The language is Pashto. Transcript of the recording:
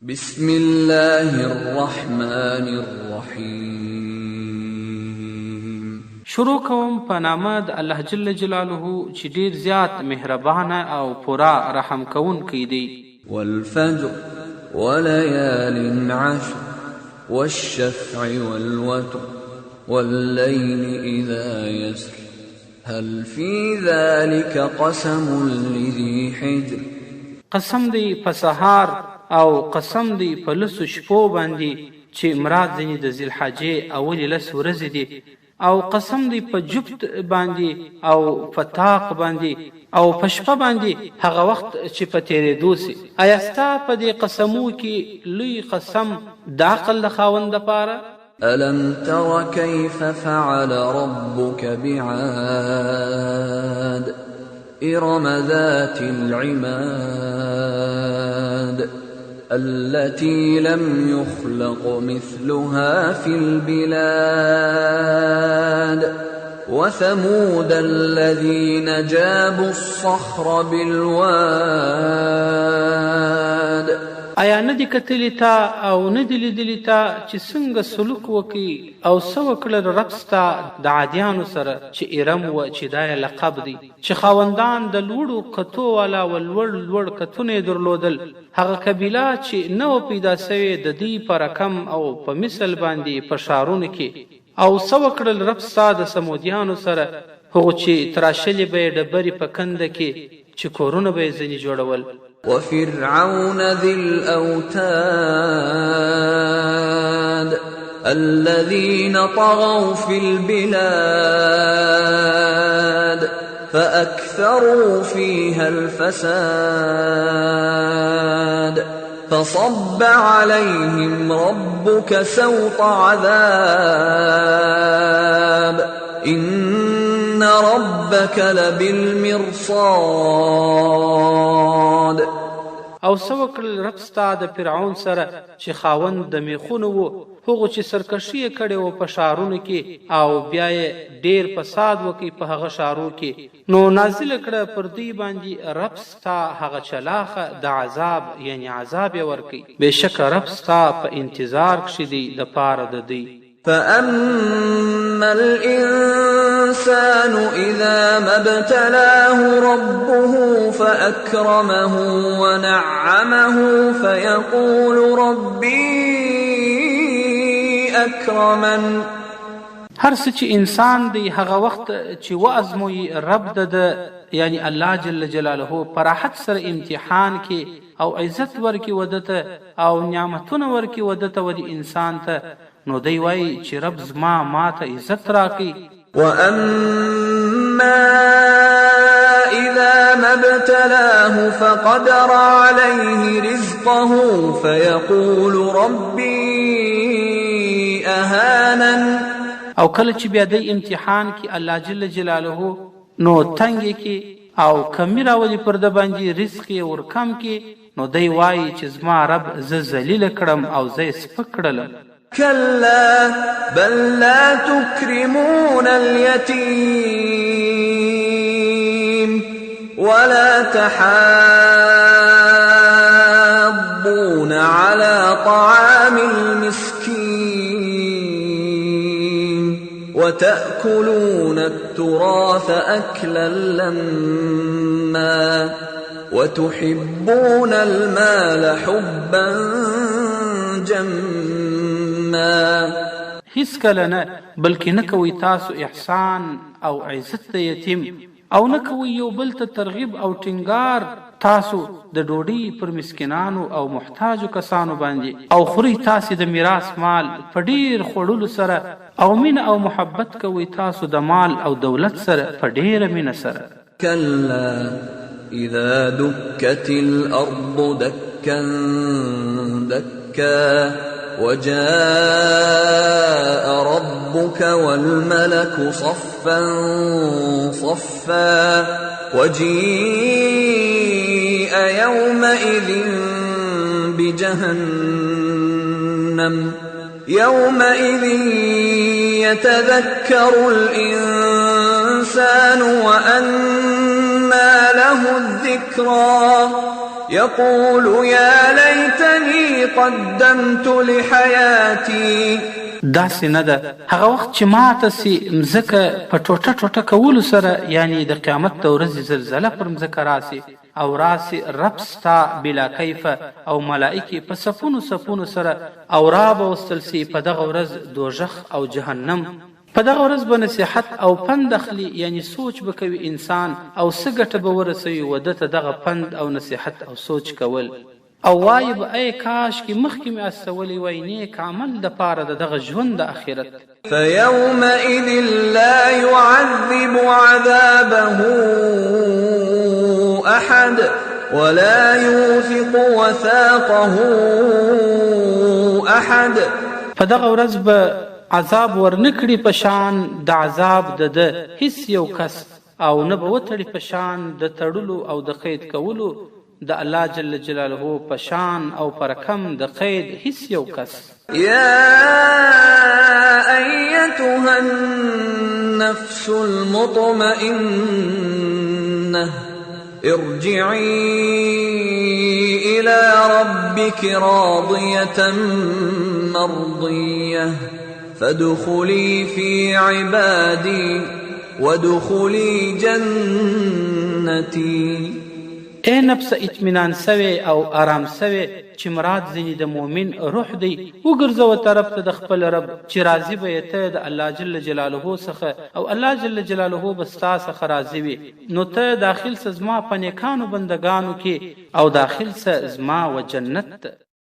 بسم الله الرحمن الرحیم. شروع کوم په نامه د الله جل جلاله چې ډیر زیات مهربانه او پورا رحم کوونکی دی. والفجر وليال عشر والشفع والوتر والليل إذا يسر هل في ذلك قسم لذي حجر. قسم دی په سهار او قسم دی په لسو شپو باندې چې مراد ځینې د ذوالحجې اولې لس ورځې دي، او قسم دی په جفت باندې او په طاق باندې او په شپه باندې هغه وخت چې په تېرېدو سي. ایا ستا په دې قسمو کې لوی قسم د عقل د خاوند دپاره؟ ألم تر كيف فعل ربك بعاد إرم ذات العماد التي لم يخلق مثلها في البلاد وثمود الذين جابوا الصخر بالواد. آیا ندی کتلی تا او ندی لیدلی تا چې څنګه سلوک وکي او څه وکړل رب ستا د عادیانو سره چې ارم و چې دا یې لقب دی، چې خاوندان د لوړو قطو والا و لوړ قطونه یې درلودل. هغه قبیله چې نه و پیدا سوې د دوی په رقم او په مثل باندې په ښارونو کې. او څه وکړل رب ستا د سمودیانو سره، هغو چې تراشلې به یې ډبرې په کنده کې چې کورونه به یې ځینې جوړول. وفرعون ذي الأوتاد الذين طغوا في البلاد فأكثروا فيها الفساد فصب عليهم ربك سوط عذاب إن ربك لبالمرصاد. او څه وکړل رب ستا د فرعون سره چې خاوند د میخونو و، هغو چې سرکشي یې کړې و په ښارونو کې او بیا یې ډېر فساد وکړي په هغه ښارو کې. نو نازله کړه پر دوی باندې رب ستا هغه چلاخه د عذاب، یعنی عذاب یې ورکوي. بېشکه رب ستا په انتظار کښې دی د پاره د دوی. فأما الإنسان إذا ما ابتلاه ربه فأكرمه ونعمه فيقول ربي أكرمن. هر څه چې انسان دی هغه وخت چې وازموي رب د یعنی الله جل جلاله په راحت سره امتحان کې او عزت ورکي ودته او نعمتونه ورکي ودته و د انسان ته، نو دی وایي چې رب زما ماته عزت راکړي. وأما إذا ما ابتلاه فقدر عليه رزقه فيقول ربي أهانن. او کله چې بیا دی امتحان کې الله جل جلاله نو تنګ کې او کمی راولي پر د باندې رزق یې ورکم کې، نو دی وایي چې زما رب زه ذلیله کړم او زه یې سپک کړلم. كلا بل لا تكرمون اليتيم ولا تحاضون على طعام المسكين وتأكلون التراث أكلا لما وتحبون المال حبا جما. هیڅ کله نه، بلکې نه کوئ تاسو احسان او عزت د یتیم، او نه کوئ یو بل ته ترغیب او ټینګار تاسو د ډوډۍ پر مسکینانو او محتاجو کسانو باندې، او خورئ تاسې د میراث مال په ډېر خوړلو سره، او مینه او محبت کوئ تاسو د مال او دولت سره په ډېره مینه سره. کلا اذا دکت الارض دکا دکا وجاء ربك والملك صفا صفا وجيء يومئذ بجهنم يومئذ يتذكر الإنسان وأنى له الذكرى يقول يا ليتني قدمت لحياتي. داسې نه ده، هغه وخت چې ماته سي مځکه په ټوټه ټوټه کولو سره، یعنی د قیامت د ورځې زلزله پر مځکه راسي او راسي رب ستا بلا کیفه او ملائکې په صفونو صفونو سره او را به وستل سي په دغه ورځ دوژخ او جهنم. په دغه ورځ به نصیحت او پند اخلي، یعنی سوچ به کوي انسان او څه ګټه به ورسوي و ده ته دغه پند او نصیحت او سوچ کول. او وایي به ای کاش کې مخکې مې استولی وای نیک عمل دپاره د دغه ژوند د آخرت. فيومئذ لا يعذب عذابه أحد ولا يوثق وثاقه أحد. په دغه ورځ به عذاب ورنکړي په شان د عذاب د هیڅ یو کس، او نه به وتړي په شان د تړلو او د قید کولو د الله جل جلاله په شان او په رقم د قید هیڅ یو کس. يا أيتها النفس المطمئنة ارجعي إلى ربك راضية مرضية فادخلي في عبادي وادخلي جنتي. اے نفس اطمینان سوی او آرام سوی چې مراد ځینې د مؤمن روح دی، وګرځوه طرف ته د خپل رب چې راضي به یې ته د الله جل جلاله څخه او الله جل جلاله به ستا څخه راضي وي. نو ته داخل سه زما په نیکانو بندګانو کې او داخل سه زما و جنت.